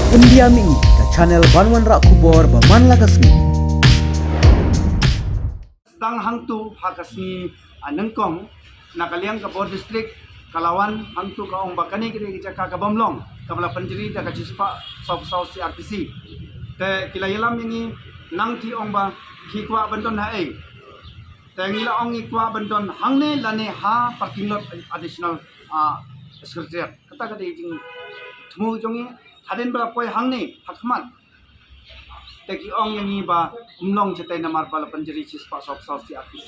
Undiami ke channel Banwan Rak Kubor Baman Lagasmi. Tang hangtu hakasni anengkong nakaliang ka Bor District Kalawan hangtu ka ong bakani kini ka kabamlong kamala penjeri ka cispa sop CRPC te kilayalam ini nang ti ong ba hikwa benton hae te ngila ong ikwa benton hangne lane ha parking lot additional secretariat kata kata jing temu jongi haden bala poi hangne hakmat teki ong yang iba umlong cetai namar bala penjeri cispa sop CRPC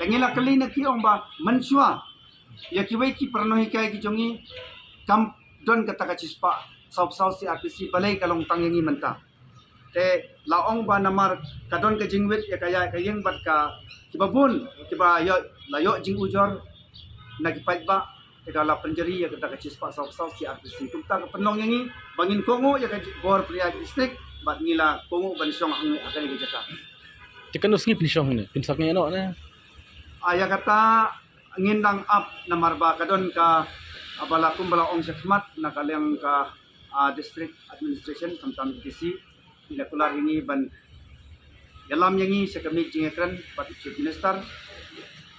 tengila kali na ki ong ba mensua ya kiwai ki pernohi kai ki jongi kam don kata ka cispa sop CRPC balai kalong tangengi menta te laong ba namar kadon ka jingwit ya kaya kayeng bat ka kibabun kiba yo layo jing ujor nagipat ba tegala penjeri ya kata ka cispa sop CRPC tukta ka penong yangi bangin kongo ya ka Bor Pria District bat ngila kongo bansong ang akan gejaka Tekan usngi pinsyong ni, pinsaknya ano na. aya kata ngindang up na marba kadon ka abala kumbala ong sakmat nakaliang ka district administration samtang DC ila kular ini ban dalam yangi sa kami jingekran pati chief minister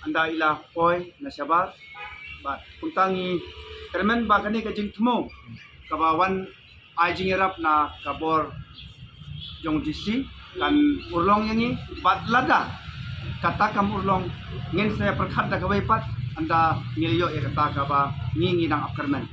anda ila poy na sabar ba puntangi termen ba kani ka jingtmo kabawan ay jingerap na kabor jong DC kan urlong yangi bat lada kata kam urlong ngin saya perkhat da kawai pat anda ngiliyo ya kata ka ba ngingi nang apkerman